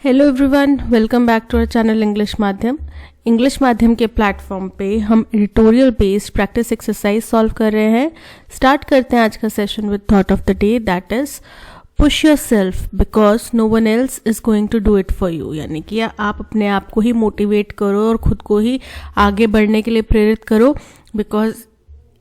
Hello everyone, welcome back to our channel English Madhyam के platform पे हम editorial based practice exercise solve कर रहे हैं। स्टार्ट करते हैं आज का session with thought of the day, that is push yourself because no one else is going to do it for you. यानी कि आप अपने आप को ही मोटिवेट करो और खुद को ही आगे बढ़ने के लिए प्रेरित करो, बिकॉज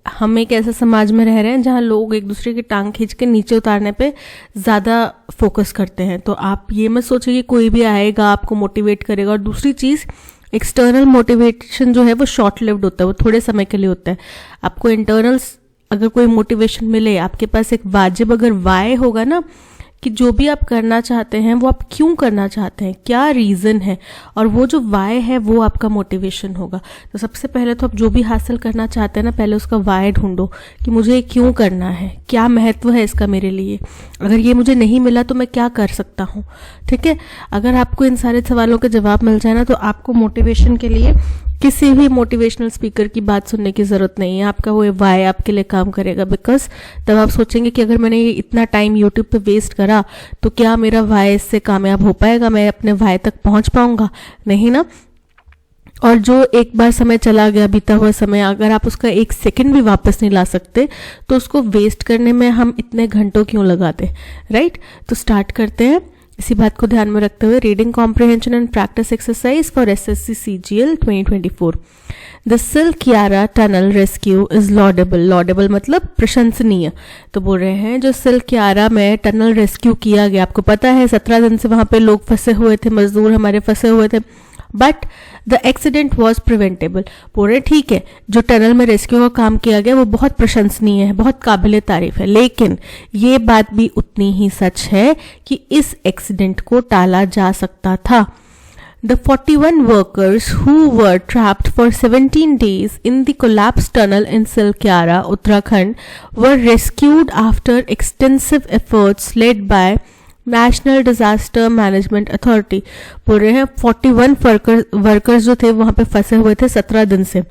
हम एक ऐसे समाज में रह रहे हैं जहाँ लोग एक दूसरे की टांग खींच के नीचे उतारने पे ज़्यादा फोकस करते हैं। तो आप ये मत सोचिए कि कोई भी आएगा आपको मोटिवेट करेगा। और दूसरी चीज़, एक्सटर्नल मोटिवेशन जो है वो शॉर्ट लिव्ड होता है, वो थोड़े समय के लिए होता है। आपको इंटरनल्स अगर कोई मोटिवेशन मिले, आपके पास एक वाजिब अगर वाय होगा ना कि जो भी आप करना चाहते हैं वो आप क्यों करना चाहते हैं, क्या रीज़न है, और वो जो वाय है वो आपका मोटिवेशन होगा। तो सबसे पहले तो आप जो भी हासिल करना चाहते हैं ना, पहले उसका वाय ढूंढो कि मुझे ये क्यों करना है, क्या महत्व है इसका मेरे लिए, अगर ये मुझे नहीं मिला तो मैं क्या कर सकता हूँ। ठीक है, अगर आपको इन सारे सवालों के जवाब मिल जाए ना तो आपको मोटिवेशन के लिए किसी भी मोटिवेशनल स्पीकर की बात सुनने की ज़रूरत नहीं है। आपका वो वाय आपके लिए काम करेगा, बिकॉज तब आप सोचेंगे कि अगर मैंने ये इतना टाइम यूट्यूब पे वेस्ट करा तो क्या मेरा वाय इससे कामयाब हो पाएगा, मैं अपने वाय तक पहुंच पाऊंगा, नहीं ना। और जो एक बार समय चला गया, बीता हुआ समय, अगर आप उसका एक सेकंड भी वापस नहीं ला सकते तो उसको वेस्ट करने में हम इतने घंटों क्यों लगाते, राइट। तो स्टार्ट करते हैं इसी बात को ध्यान में रखते हुए। Reading comprehension and practice exercise for SSC CGL 2024। The Silkyara tunnel rescue is laudable. Laudable मतलब प्रशंसनीय। तो बोल रहे हैं जो सिल्कियारा में टनल रेस्क्यू किया गया, आपको पता है 17 दिन से वहां पे लोग फंसे हुए थे, मजदूर हमारे फंसे हुए थे, but the accident was preventable. बोल रहे ठीक है, जो टनल में रेस्क्यू का काम किया गया वो बहुत प्रशंसनीय है, बहुत काबिले तारीफ है, लेकिन ये बात भी उतनी ही सच है कि इस एक्सीडेंट को टाला जा सकता था। The 41 workers who were trapped for 17 days in the collapsed tunnel in Silkyara, Uttarakhand, were rescued after extensive efforts led by national disaster management authority. बोल रहे हैं 41 वर्कर्स जो थे वहां पे फंसे हुए थे 17 दिन से।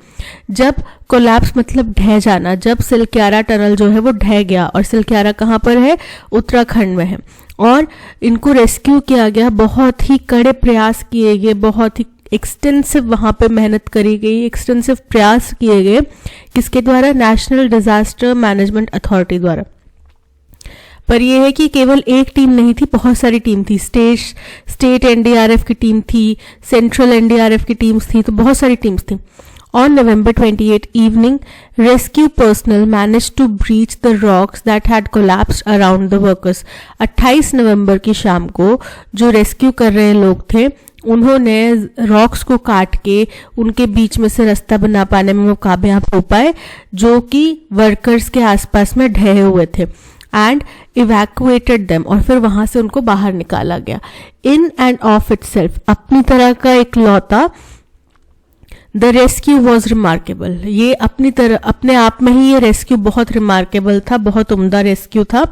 जब कोलैप्स मतलब ढह जाना, जब सिल्कियारा टनल जो है वो ढह गया, और सिल्कियारा कहाँ पर है, उत्तराखंड में है, और इनको रेस्क्यू किया गया, बहुत ही कड़े प्रयास किए गए, बहुत ही एक्सटेंसिव वहां पे मेहनत करी गई, एक्सटेंसिव प्रयास किए गए, किसके द्वारा, नेशनल डिजास्टर मैनेजमेंट अथॉरिटी द्वारा। पर यह है कि केवल एक टीम नहीं थी, बहुत सारी टीम थी। स्टेट एनडीआरएफ की टीम थी, सेंट्रल एनडीआरएफ की टीम्स थी, तो बहुत सारी टीम्स थी। On November 28 evening, rescue personnel managed to breach the rocks that had collapsed around the workers. 28 नवंबर की शाम को जो रेस्क्यू कर रहे लोग थे उन्होंने रॉक्स को काट के उनके बीच में से रास्ता बना पाने में वो कामयाब हो पाए जो कि वर्कर्स के आसपास में ढहे हुए थे, एंड इवैक्यूएटेड देम, और फिर वहां से उनको बाहर निकाला गया। इन एंड ऑफ इटसेल्फ, अपनी तरह का एक लौता, द रेस्क्यू वॉज रिमार्केबल। ये अपने आप में ही ये रेस्क्यू बहुत रिमार्केबल था, बहुत उम्दा रेस्क्यू था,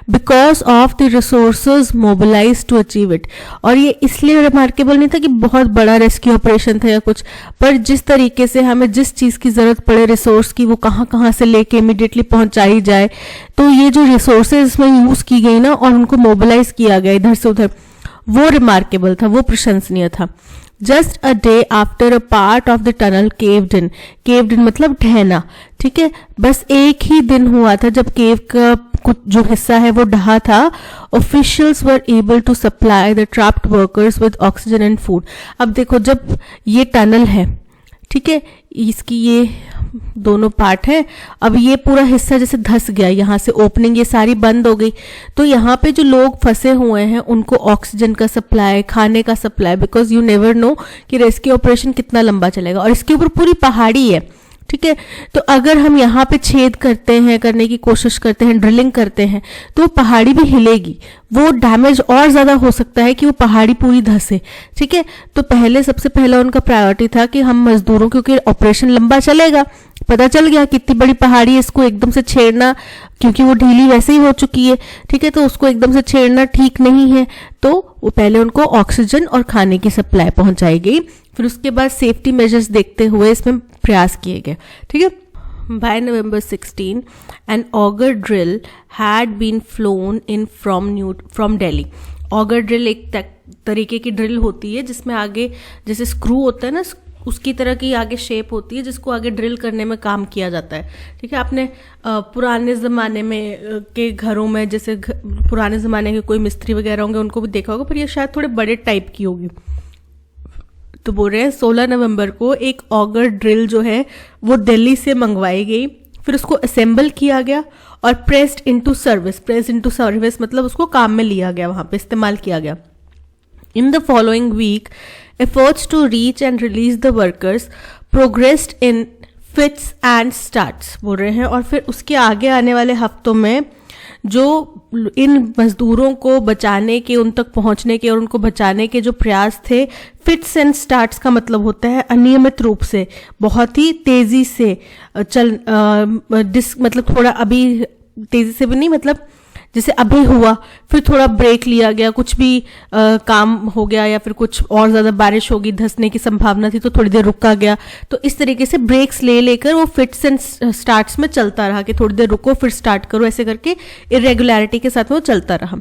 because of the resources mobilise to achieve it. और ये इसलिए रिमार्केबल नहीं था कि बहुत बड़ा रेस्क्यू ऑपरेशन था या कुछ, पर जिस तरीके से हमें जिस चीज की जरूरत पड़े रिसोर्स की, वो कहाँ कहाँ से लेके इमीडिएटली पहुंचाई जाए, तो ये जो रिसोर्सेज इसमें यूज की गई ना और उनको मोबिलाइज किया गया इधर से उधर, वो रिमार्केबल था, वो प्रशंसनीय था। Just a day after a part of the tunnel caved in मतलब ढहना, ठीक है, बस एक ही दिन हुआ था जब केव का कुछ जो हिस्सा है वो ढहा था। Officials were able to supply the trapped workers with oxygen and food। अब देखो, जब ये टनल है, ठीक है, इसकी ये दोनों पार्ट है, अब ये पूरा हिस्सा जैसे धस गया, यहाँ से ओपनिंग ये सारी बंद हो गई, तो यहाँ पे जो लोग फंसे हुए हैं उनको ऑक्सीजन का सप्लाई, खाने का supply, because you never know कि रेस्क्यू ऑपरेशन कितना लंबा चलेगा, और इसके ऊपर पूरी पहाड़ी है, ठीक है। तो अगर हम यहाँ पे छेद करते हैं, करने की कोशिश करते हैं, ड्रिलिंग करते हैं, तो पहाड़ी भी हिलेगी, वो डैमेज और ज्यादा हो सकता है कि वो पहाड़ी पूरी धसे, ठीक है। तो सबसे पहला उनका प्रायोरिटी था कि हम मजदूरों, क्योंकि ऑपरेशन लंबा चलेगा, पता चल गया कि इतनी बड़ी पहाड़ी है, इसको एकदम से छेड़ना, क्योंकि वो ढीली वैसे ही हो चुकी है, ठीक है, तो उसको एकदम से छेड़ना ठीक नहीं है, तो वो पहले उनको ऑक्सीजन और खाने की सप्लाई पहुंचाई गई, फिर उसके बाद सेफ्टी मेजर्स देखते हुए इसमें प्रयास किए गए, ठीक है। By November 16, an auger drill had been flown in from Delhi. Auger drill एक तरीके की ड्रिल होती है जिसमें आगे जैसे स्क्रू होता है ना, उसकी तरह की आगे शेप होती है जिसको आगे ड्रिल करने में काम किया जाता है। ठीक है, आपने पुराने ज़माने में के घरों में जैसे पुराने ज़माने के कोई मिस्त्री वगैरह होंगे उनको भी देखा होगा, पर ये शायद थोड़े बड़े टाइप की होगी। तो बोल रहे हैं 16 नवंबर को एक ऑगर ड्रिल जो है वो दिल्ली से मंगवाई गई, फिर उसको असेंबल किया गया और प्रेस्ड इनटू सर्विस मतलब उसको काम में लिया गया, वहाँ पे इस्तेमाल किया गया। In the following week, efforts to reach and release the workers progressed in fits and starts बोल रहे हैं। और फिर उसके आगे आने वाले हफ्तों में जो इन मजदूरों को बचाने के, उन तक पहुंचने के और उनको बचाने के जो प्रयास थे, फिट्स एंड स्टार्ट्स का मतलब होता है अनियमित रूप से, बहुत ही तेजी से मतलब थोड़ा अभी तेजी से भी नहीं, मतलब जैसे अभी हुआ फिर थोड़ा ब्रेक लिया गया, कुछ भी काम हो गया या फिर कुछ और ज़्यादा बारिश होगी, धंसने की संभावना थी तो थोड़ी देर रुका गया। तो इस तरीके से ब्रेक्स ले लेकर वो फिट्स एंड स्टार्ट्स में चलता रहा कि थोड़ी देर रुको फिर स्टार्ट करो, ऐसे करके इरेगुलरिटी के साथ में वो चलता रहा।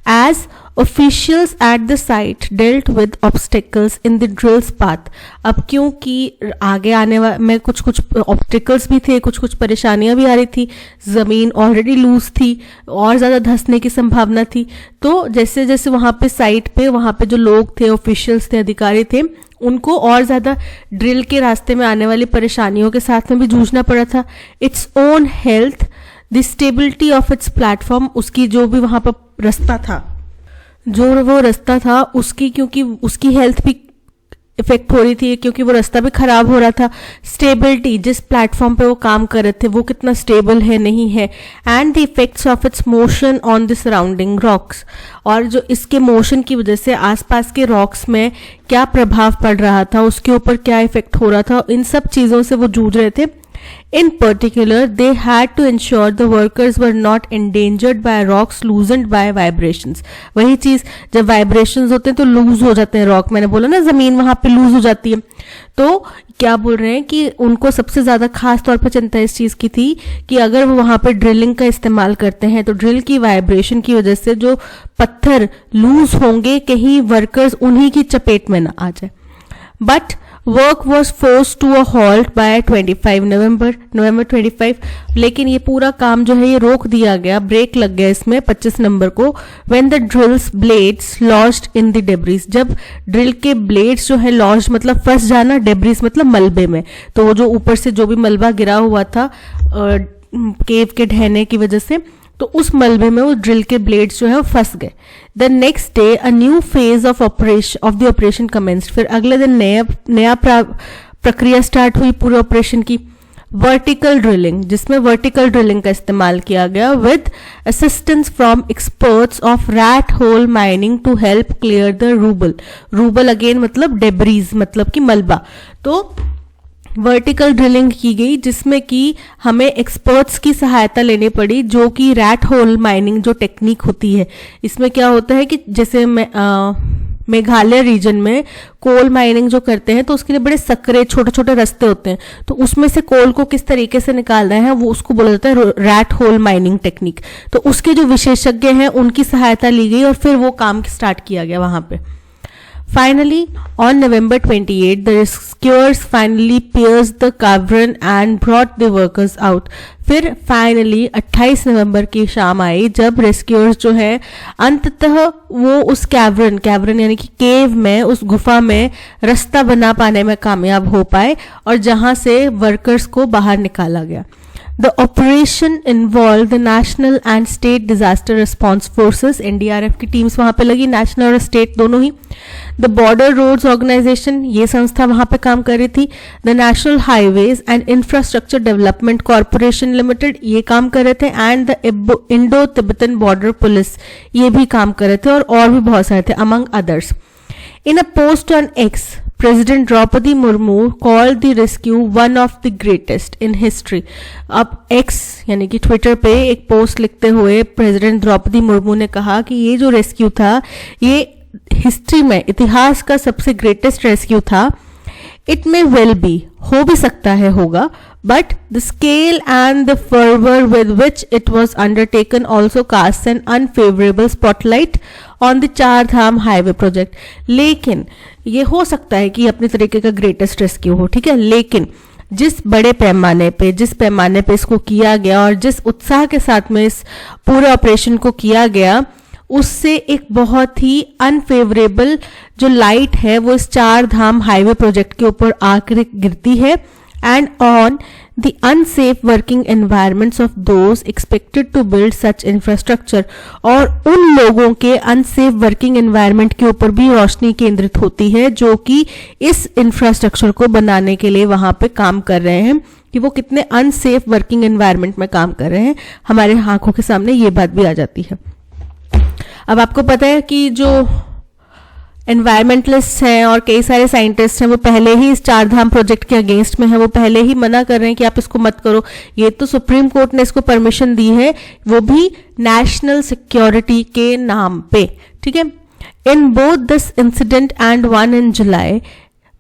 As officials at the site dealt with obstacles in the drill's path, अब क्योंकि आगे आने में कुछ ऑब्स्टिकल्स भी थे, कुछ परेशानियां भी आ रही थी, ज़मीन ऑलरेडी लूज थी और ज़्यादा धंसने की संभावना थी, तो जैसे जैसे वहाँ पे साइट पे वहाँ पे जो लोग थे, ऑफिशियल्स थे, अधिकारी थे, उनको और ज़्यादा ड्रिल के रास्ते में आने वाली परेशानियों के साथ में भी जूझना पड़ा था। Its own health, the stability of its platform, उसकी जो भी वहाँ पर रास्ता था उसकी, क्योंकि उसकी हेल्थ भी इफेक्ट हो रही थी क्योंकि वो रास्ता भी खराब हो रहा था। स्टेबिलिटी, जिस प्लेटफॉर्म पे वो काम कर रहे थे वो कितना स्टेबल है नहीं है। And the effects of its motion on the surrounding rocks, और जो इसके मोशन की वजह से आसपास के रॉक्स में क्या प्रभाव पड़ रहा था, उसके ऊपर क्या इफेक्ट हो रहा था, इन सब चीज़ों से वो जूझ रहे थे। In particular, they had to ensure the workers were not endangered by rocks loosened by vibrations. वही चीज, जब वाइब्रेशंस होते हैं तो लूज हो जाते हैं रॉक, मैंने बोला ना जमीन वहां पे लूज हो जाती है। तो क्या बोल रहे हैं कि उनको सबसे ज्यादा खास तौर पर चिंता इस चीज की थी कि अगर वो वहां पे ड्रिलिंग का इस्तेमाल करते हैं तो ड्रिल की वाइब्रेशन की वजह से जो पत्थर लूज होंगे, कहीं वर्कर्स उन्हीं की चपेट में ना आ जाए। But work was force to a halt by 25 November 25, लेकिन ये पूरा काम जो है ये रोक दिया गया, ब्रेक लग गया इसमें 25 नवंबर को। When the drills blades lost in the debris, जब ड्रिल के ब्लेड्स जो है लॉस्ट मतलब फंस जाना, डेब्रिस मतलब मलबे में, तो वो जो ऊपर से जो भी मलबा गिरा हुआ था केव के ढहने की वजह से, तो उस मलबे में वो ड्रिल के ब्लेड्स जो है वो फंस गए। The next day a new phase of the operation commenced, फिर अगले दिन नया प्रक्रिया स्टार्ट हुई पूरे ऑपरेशन की। वर्टिकल ड्रिलिंग, जिसमें वर्टिकल ड्रिलिंग का इस्तेमाल किया गया with assistance from experts of rat hole mining to help clear the rubble again मतलब डेब्रीज मतलब कि मलबा। तो वर्टिकल ड्रिलिंग की गई जिसमें कि हमें एक्सपर्ट्स की सहायता लेनी पड़ी, जो कि रैट होल माइनिंग जो टेक्निक होती है, इसमें क्या होता है कि जैसे मेघालय रीजन में कोल माइनिंग जो करते हैं तो उसके लिए बड़े सकरे छोटे छोटे रास्ते होते हैं, तो उसमें से कोल को किस तरीके से निकालना है वो उसको बोला जाता है रैट होल माइनिंग टेक्निक। तो उसके जो विशेषज्ञ हैं उनकी सहायता ली गई और फिर वो काम स्टार्ट किया गया वहां पे। Finally, on November 28, the rescuers finally pierced the cavern and brought the workers out. फिर फाइनली 28 नवंबर की शाम आई जब रेस्क्यूअर्स जो है अंततः वो उस कैवरन यानी कि केव में, उस गुफा में रास्ता बना पाने में कामयाब हो पाए और जहां से वर्कर्स को बाहर निकाला गया। The operation involved the national and state disaster response forces, NDRF की टीम्स वहां पे लगी, नेशनल और स्टेट दोनों ही। The border roads organization, ये संस्था वहां पे काम कर रही थी। The national highways and infrastructure development corporation limited, ये काम कर रहे थे। And the Indo-Tibetan border police, ये भी काम कर रहे थे और भी बहुत सारे थे among others. In a post on X, President Draupadi Murmu called the rescue one of the greatest in history. अब X यानी कि ट्विटर पे एक पोस्ट लिखते हुए प्रेसिडेंट द्रौपदी मुर्मू ने कहा कि ये जो रेस्क्यू था ये हिस्ट्री में, इतिहास का सबसे ग्रेटेस्ट रेस्क्यू था। इट मे वेल बी, हो भी सकता है होगा, but the scale and the fervor with which it was undertaken also casts an unfavorable spotlight on the चार धाम हाईवे प्रोजेक्ट। लेकिन ये हो सकता है कि अपने तरीके का ग्रेटेस्ट रेस्क्यू हो, ठीक है, लेकिन जिस बड़े पैमाने पे इसको किया गया और जिस उत्साह के साथ में इस पूरे ऑपरेशन को किया गया, उससे एक बहुत ही अनफेवरेबल जो लाइट है वो इस चार धाम हाईवे प्रोजेक्ट के ऊपर आकर गिरती है, and on the unsafe working environments of those expected to build such infrastructure. और उन लोगों के अनसेफ वर्किंग एनवायरमेंट के ऊपर भी रोशनी केंद्रित होती है जो कि इस इंफ्रास्ट्रक्चर को बनाने के लिए वहां पे काम कर रहे हैं, कि वो कितने अनसेफ वर्किंग एनवायरमेंट में काम कर रहे हैं। हमारे आंखों के सामने ये बात भी आ जाती है। अब आपको पता है कि जो एनवायरमेंटलिस्ट हैं और कई सारे साइंटिस्ट हैं वो पहले ही इस चार धाम प्रोजेक्ट के अगेंस्ट में है, वो पहले ही मना कर रहे हैं कि आप इसको मत करो। ये तो सुप्रीम कोर्ट ने इसको परमिशन दी है, वो भी नेशनल सिक्योरिटी के नाम पे, ठीक है। In both this incident and one in July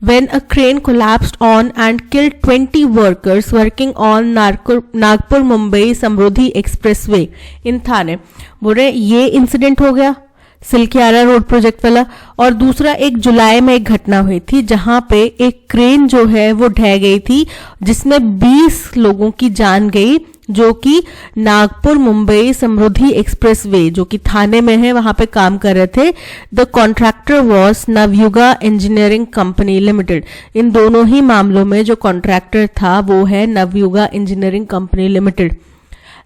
when a crane collapsed on and killed 20 workers working on Nagpur Mumbai Samruddhi expressway in Thane. बोल रहे ये इंसिडेंट हो गया सिलकियारा रोड प्रोजेक्ट वाला, और दूसरा 1 जुलाई में एक घटना हुई थी जहां पे एक क्रेन जो है वो ढह गई थी जिसमें 20 लोगों की जान गई, जो कि नागपुर मुंबई समृद्धि एक्सप्रेसवे जो कि थाने में है वहां पे काम कर रहे थे। The contractor was Navayuga engineering company limited. इन दोनों ही मामलों में जो कॉन्ट्रैक्टर था वो है Navayuga engineering company limited.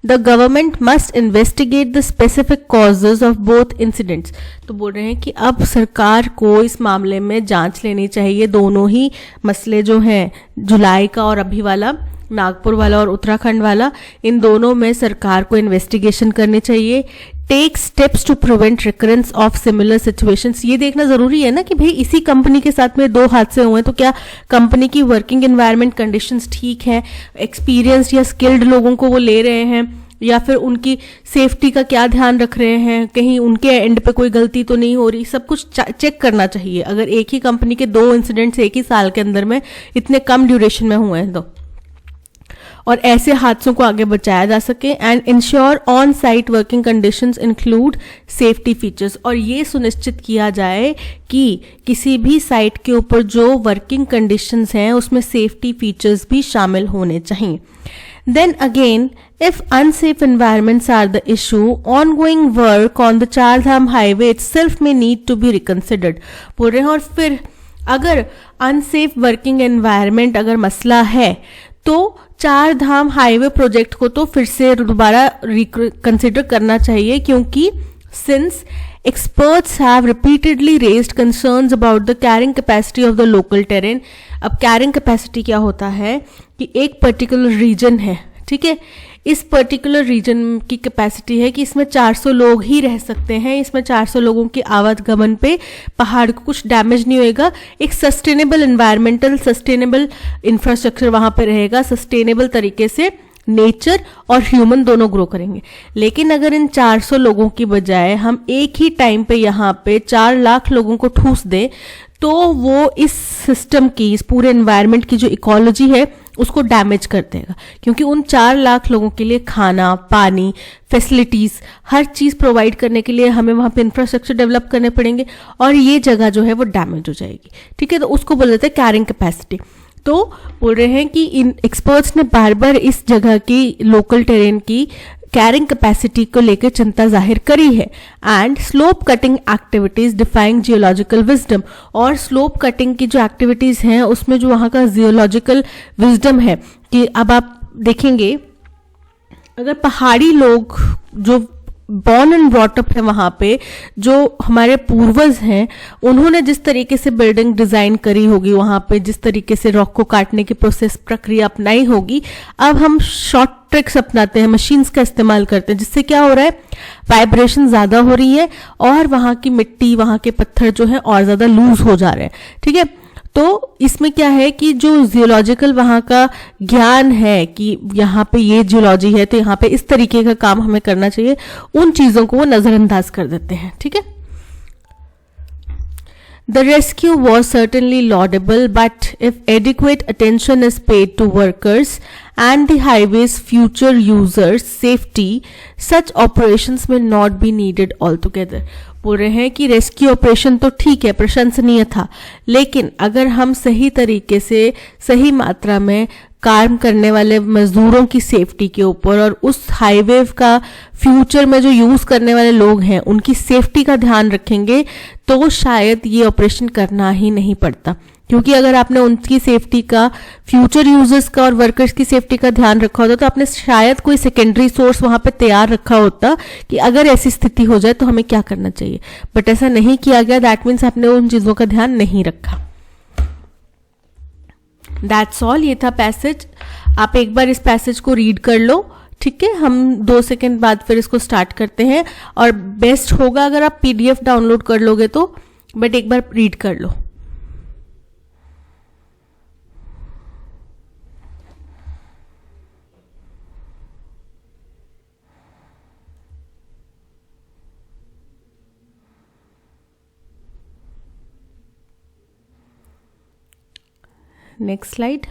The government must investigate the specific causes of both incidents. तो बोल रहे हैं कि अब सरकार को इस मामले में जांच लेनी चाहिए। दोनों ही मसले जो हैं, जुलाई का और अभी वाला नागपुर वाला और उत्तराखंड वाला, इन दोनों में सरकार को इन्वेस्टिगेशन करनी चाहिए। Take steps to prevent recurrence of similar situations. ये देखना जरूरी है ना कि भाई इसी कंपनी के साथ में 2 हादसे हुए, तो क्या कंपनी की वर्किंग एनवायरनमेंट कंडीशंस ठीक है, एक्सपीरियंस्ड या स्किल्ड लोगों को वो ले रहे हैं, या फिर उनकी सेफ्टी का क्या ध्यान रख रहे हैं, कहीं उनके एंड पे कोई गलती तो नहीं हो रही। सब कुछ चेक करना चाहिए। अगर एक ही कंपनी के 2 इंसिडेंट्स एक ही साल के अंदर में इतने कम ड्यूरेशन में हुए हैं तो, और ऐसे हादसों को आगे बचाया जा सके। And ensure on site working conditions include safety features. और ये सुनिश्चित किया जाए कि किसी भी साइट के ऊपर जो वर्किंग कंडीशंस हैं उसमें सेफ्टी फीचर्स भी शामिल होने चाहिए। Then again, if unsafe environments are the issue, ongoing work on the Char Dham highway itself may need to be reconsidered. बोल रहे हैं, और फिर अगर अनसेफ वर्किंग एनवायरनमेंट अगर मसला है तो चार धाम हाईवे प्रोजेक्ट को तो फिर से दोबारा कंसिडर करना चाहिए, क्योंकि since experts have repeatedly raised concerns about the carrying capacity of the local terrain. अब carrying capacity क्या होता है कि एक पर्टिकुलर रीजन है, ठीक है, इस पर्टिकुलर रीजन की कैपेसिटी है कि इसमें 400 लोग ही रह सकते हैं, इसमें 400 लोगों की आवागमन पे पहाड़ को कुछ डैमेज नहीं होएगा, एक सस्टेनेबल एनवायरमेंटल सस्टेनेबल इंफ्रास्ट्रक्चर वहां पे रहेगा, सस्टेनेबल तरीके से नेचर और ह्यूमन दोनों ग्रो करेंगे। लेकिन अगर इन 400 लोगों की बजाय हम एक ही टाइम पे यहाँ पे 4 लाख लोगों को ठूस दें तो वो इस सिस्टम की, इस पूरे एनवायरनमेंट की जो इकोलॉजी है उसको डैमेज कर देगा, क्योंकि उन 4 लाख लोगों के लिए खाना, पानी, फैसिलिटीज, हर चीज प्रोवाइड करने के लिए हमें वहां पे इंफ्रास्ट्रक्चर डेवलप करने पड़ेंगे और ये जगह जो है वो डैमेज हो जाएगी, ठीक है। तो उसको बोल देते हैं कैरिंग कैपेसिटी। तो बोल रहे हैं कि इन एक्सपर्ट्स ने बार बार इस जगह की लोकल टेरेन की कैरिंग कैपेसिटी को लेकर चिंता जाहिर करी है। And slope cutting activities defying geological wisdom, और स्लोप कटिंग की जो एक्टिविटीज हैं उसमें जो वहां का जियोलॉजिकल विजडम है कि अब आप देखेंगे अगर पहाड़ी लोग जो बॉर्न एंड ब्रॉट अप है वहां पे, जो हमारे पूर्वज हैं, उन्होंने जिस तरीके से बिल्डिंग डिजाइन करी होगी वहां पे, जिस तरीके से रॉक को काटने की प्रोसेस प्रक्रिया अपनाई होगी, अब हम शॉर्ट ट्रिक्स अपनाते हैं, मशीन्स का इस्तेमाल करते हैं, जिससे क्या हो रहा है, वाइब्रेशन ज्यादा हो रही है और वहां की मिट्टी, वहां के पत्थर जो है और ज्यादा लूज हो जा रहे हैं, ठीक है। तो इसमें क्या है कि जो जियोलॉजिकल वहां का ज्ञान है कि यहाँ पे ये जियोलॉजी है तो यहाँ पे इस तरीके का काम हमें करना चाहिए, उन चीजों को वो नजरअंदाज कर देते हैं, ठीक है। The rescue was certainly laudable, but if adequate attention is paid to workers and the highway's future users' safety, such operations may not be needed altogether. बोल रहे हैं कि रेस्क्यू ऑपरेशन तो ठीक है, प्रशंसनीय था, लेकिन अगर हम सही तरीके से सही मात्रा में काम करने वाले मजदूरों की सेफ्टी के ऊपर और उस हाईवे का फ्यूचर में जो यूज करने वाले लोग हैं उनकी सेफ्टी का ध्यान रखेंगे तो शायद ये ऑपरेशन करना ही नहीं पड़ता। क्योंकि अगर आपने उनकी सेफ्टी का, फ्यूचर यूजर्स का और वर्कर्स की सेफ्टी का ध्यान रखा होता तो आपने शायद कोई सेकेंडरी सोर्स वहां पे तैयार रखा होता कि अगर ऐसी स्थिति हो जाए तो हमें क्या करना चाहिए, बट ऐसा नहीं किया गया। दैट मीन्स आपने उन चीजों का ध्यान नहीं रखा। दैट्स ऑल, ये था पैसेज। आप एक बार इस पैसेज को रीड कर लो, ठीक है। हम 2 सेकेंड बाद फिर इसको स्टार्ट करते हैं, और बेस्ट होगा अगर आप PDF डाउनलोड कर लोगे तो, बट एक बार रीड कर लो। Next slide.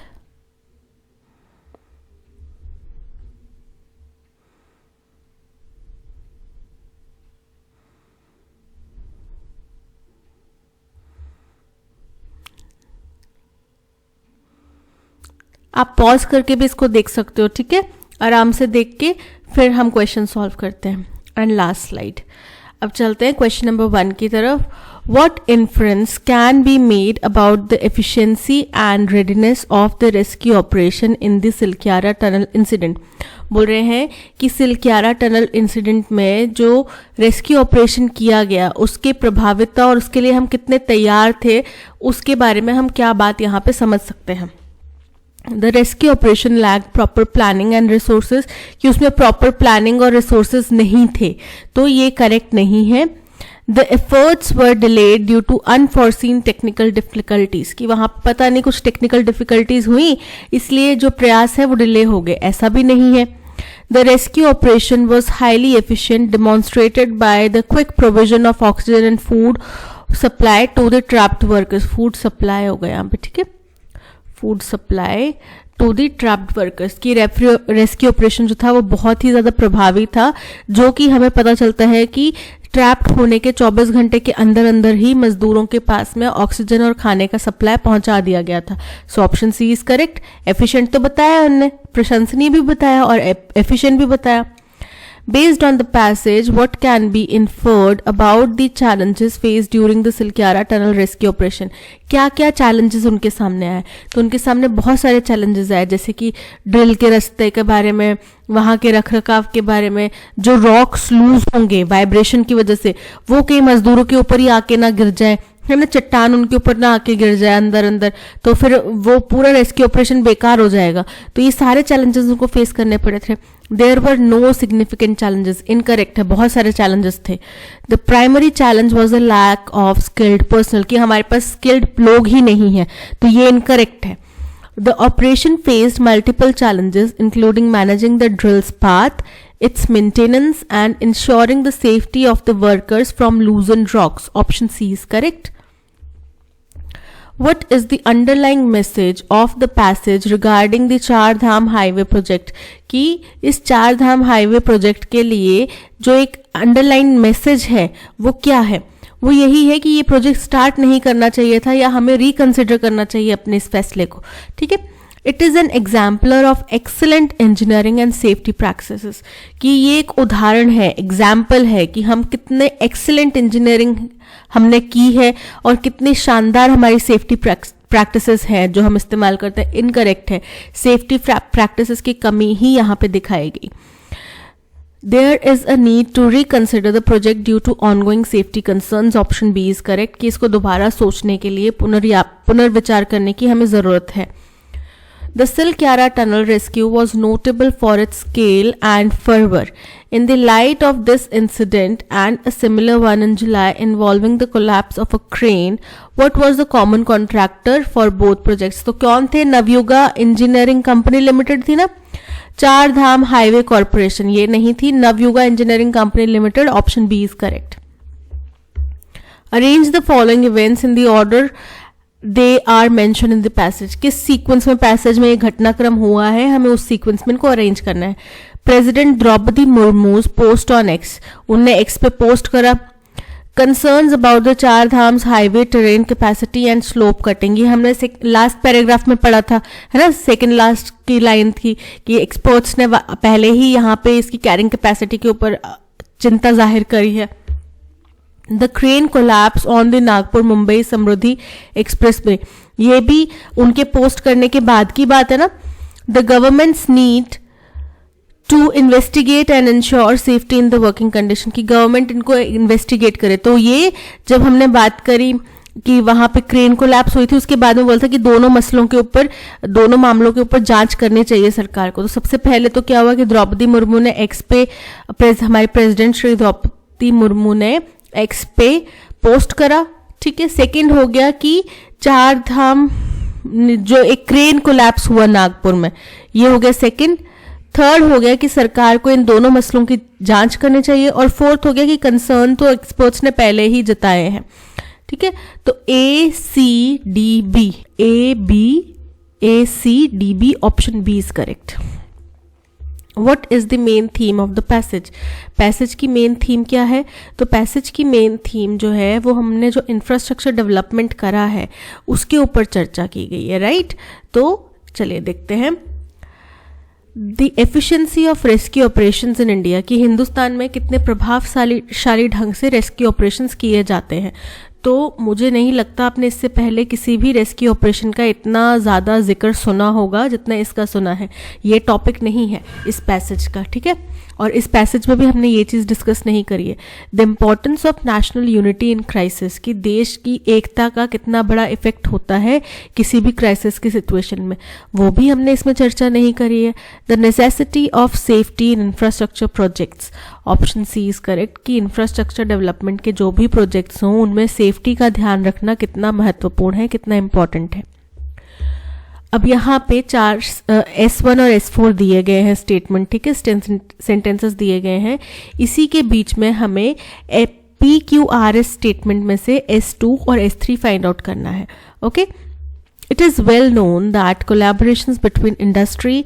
आप पॉज करके भी इसको देख सकते हो, ठीक है। आराम से देख के फिर हम क्वेश्चन सॉल्व करते हैं। And last slide. अब चलते हैं क्वेश्चन नंबर 1 की तरफ। What inference can be made about the efficiency and readiness of the rescue operation in the Silkyara Tunnel incident? बोल रहे हैं कि सिलक्यारा टनल इंसिडेंट में जो रेस्क्यू ऑपरेशन किया गया उसके प्रभाविता और उसके लिए हम कितने तैयार थे, उसके बारे में हम क्या बात यहाँ पे समझ सकते हैं। The rescue operation lag proper planning and resources, कि उसमें प्रॉपर प्लानिंग और रिसोर्सेज नहीं थे, तो ये करेक्ट नहीं है। The efforts were delayed due to unforeseen technical difficulties, कि वहां पता नहीं कुछ टेक्निकल डिफिकल्टीज हुई इसलिए जो प्रयास है वो डिले हो गए, ऐसा भी नहीं है। The rescue operation was highly efficient, demonstrated by the quick provision of oxygen and food supply to the trapped workers. Food supply हो गया यहाँ पे, ठीक है। Food supply to the trapped workers की रेस्क्यू ऑपरेशन जो था वो बहुत ही ज्यादा प्रभावी था, जो कि हमें पता चलता है कि ट्रैप्ड होने के 24 घंटे के अंदर अंदर ही मजदूरों के पास में ऑक्सीजन और खाने का सप्लाई पहुंचा दिया गया था। So option C is correct. Efficient तो बताया उन्होंने, प्रशंसनीय भी बताया और एफिशिएंट भी बताया। Based on the passage, what can be inferred about the challenges faced during the Silkyara Tunnel rescue operation? क्या क्या challenges उनके सामने आए? तो उनके सामने बहुत सारे challenges आए, जैसे कि ड्रिल के रास्ते के बारे में, वहां के रखरखाव के बारे में, जो रॉक्स लूज होंगे वाइब्रेशन की वजह से वो कई मजदूरों के ऊपर ही आके ना गिर जाए, है ना, चट्टान उनके ऊपर ना आके गिर जाए अंदर अंदर, तो फिर वो पूरा रेस्क्यू ऑपरेशन बेकार हो जाएगा। तो ये सारे चैलेंजेस उनको फेस करने पड़े थे। There were no significant challenges, incorrect है, बहुत सारे चैलेंजेस थे। The primary challenge was the lack of skilled personnel, कि हमारे पास स्किल्ड लोग ही नहीं है, तो ये इनकरेक्ट है। The operation faced multiple challenges, including managing the drill's path, its maintenance, and ensuring the safety of the workers from loosened rocks. Option C is correct. What is the underlying message of the passage regarding the चार धाम highway project? कि इस चार धाम highway project के लिए जो एक underline message है वो क्या है? वो यही है कि ये प्रोजेक्ट स्टार्ट नहीं करना चाहिए था, या हमें रिकंसिडर करना चाहिए अपने इस फैसले को, ठीक है। It is an exemplar of excellent engineering and safety practices, कि ये एक उदाहरण है, एग्जाम्पल है कि हम कितने एक्सीलेंट इंजीनियरिंग हमने की है और कितनी शानदार हमारी सेफ्टी प्रैक्टिसेस हैं जो हम इस्तेमाल करते हैं। इनकरेक्ट है, सेफ्टी प्रैक्टिसेस की कमी ही यहाँ पे दिखाई गई। There is a need to reconsider the project due to ongoing safety concerns. Option B is correct, कि इसको दोबारा सोचने के लिए पुनर्विचार करने की हमें जरूरत है। The Silkyara Tunnel rescue was notable for its scale and fervor. In the light of this incident and a similar one in July involving the collapse of a crane, what was the common contractor for both projects? तो कौन थे? Navayuga engineering company limited थी ना, चार धाम highway corporation ये नहीं थी, Navayuga engineering company limited. Option B is correct. Arrange the following events in the order they are mention in the passage. किस सीक्वेंस में पैसेज में ये घटनाक्रम हुआ है, हमें उस सीक्वेंस में इनको अरेंज करना है। President Droupadi Murmu's post on X, उनने एक्स पे पोस्ट करा। Concerns about the Char Dhams highway terrain capacity and slope cutting, ये हमने लास्ट पैराग्राफ में पढ़ा था, है ना, सेकंड लास्ट की लाइन थी कि एक्सपर्ट्स ने पहले ही यहाँ पे इसकी कैरिंग कैपेसिटी के ऊपर चिंता जाहिर करी है। The crane collapse on the Nagpur Mumbai Samriddhi express way, ये भी उनके पोस्ट करने के बाद की बात है ना। The governments need to investigate and ensure safety in the working condition, की गवर्नमेंट इनको इन्वेस्टिगेट करे। तो ये जब हमने बात करी कि वहां पे क्रेन कोलैप्स हुई थी, उसके बाद में बोला था कि दोनों मसलों के ऊपर, दोनों मामलों के ऊपर जांच करनी चाहिए सरकार को। तो सबसे पहले तो क्या हुआ कि द्रौपदी मुर्मू ने एक्स पे, हमारे प्रेसिडेंट श्री द्रौपदी मुर्मू ने एक्स पे पोस्ट करा, ठीक है। सेकंड हो गया कि चार धाम जो एक क्रेन कोलैप्स हुआ नागपुर में, ये हो गया सेकंड। थर्ड हो गया कि सरकार को इन दोनों मसलों की जांच करनी चाहिए। और फोर्थ हो गया कि कंसर्न तो एक्सपर्ट्स ने पहले ही जताए हैं, ठीक है। तो ACDB, ACDB option B is correct. What is the main theme of the passage? Passage की मेन थीम क्या है? तो पैसेज की मेन थीम जो है वो हमने जो इंफ्रास्ट्रक्चर डेवलपमेंट करा है उसके ऊपर चर्चा की गई है, राइट। तो चलिए देखते हैं the efficiency of rescue operations in India, कि हिंदुस्तान में कितने प्रभावशाली ढंग से रेस्क्यू ऑपरेशंस किए जाते हैं। तो मुझे नहीं लगता आपने इससे पहले किसी भी रेस्क्यू ऑपरेशन का इतना ज़्यादा जिक्र सुना होगा जितना इसका सुना है। ये टॉपिक नहीं है इस पैसेज का, ठीक है। और इस पैसेज में भी हमने ये चीज़ डिस्कस नहीं करी है। The importance of national unity in crisis, कि देश की एकता का कितना बड़ा इफेक्ट होता है किसी भी क्राइसिस की सिचुएशन में, वो भी हमने इसमें चर्चा नहीं करी है। The necessity of safety in infrastructure projects, option C is correct, कि इंफ्रास्ट्रक्चर डेवलपमेंट के जो भी प्रोजेक्ट्स हों उनमें सेफ्टी का ध्यान रखना कितना महत्वपूर्ण है, कितना इंपॉर्टेंट है। अब यहाँ पे चार S1 और S4 दिए गए हैं स्टेटमेंट, ठीक है, सेंटेंसेस दिए गए हैं। इसी के बीच में हमें PQRS स्टेटमेंट में से S2 और S3 फाइंड आउट करना है, okay. It is well known that collaborations between industry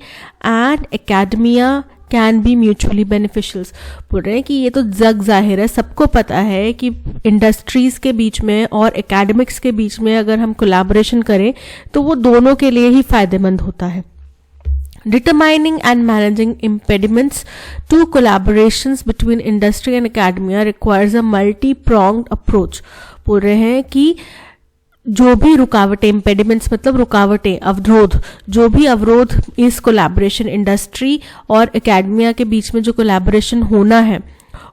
and academia can be mutually beneficial। बोल रहे हैं कि ये तो जग जाहिर है, सबको पता है कि इंडस्ट्रीज के बीच में और एकेडमिक्स के बीच में अगर हम कोलैबोरेशन करें तो वो दोनों के लिए ही फायदेमंद होता है। Determining and managing impediments to collaborations between industry and academia requires a multi-pronged approach। बोल रहे हैं कि जो भी रुकावटें, इम्पेडिमेंट्स मतलब रुकावटें, अवरोध, जो भी अवरोध इस कोलैबोरेशन इंडस्ट्री और एकेडमिया के बीच में जो कोलैबोरेशन होना है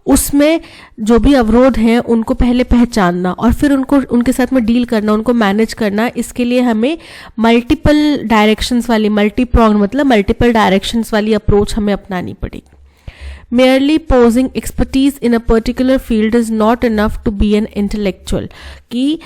उसमें जो भी अवरोध हैं उनको पहले पहचानना और फिर उनके साथ में डील करना, उनको मैनेज करना। इसके लिए हमें मल्टीपल डायरेक्शंस वाली, मल्टी प्रॉन्ग मतलब मल्टीपल डायरेक्शंस वाली अप्रोच हमें अपनानी पड़ेगी। Merely posing expertise in a particular field is not enough to be an intellectual, कि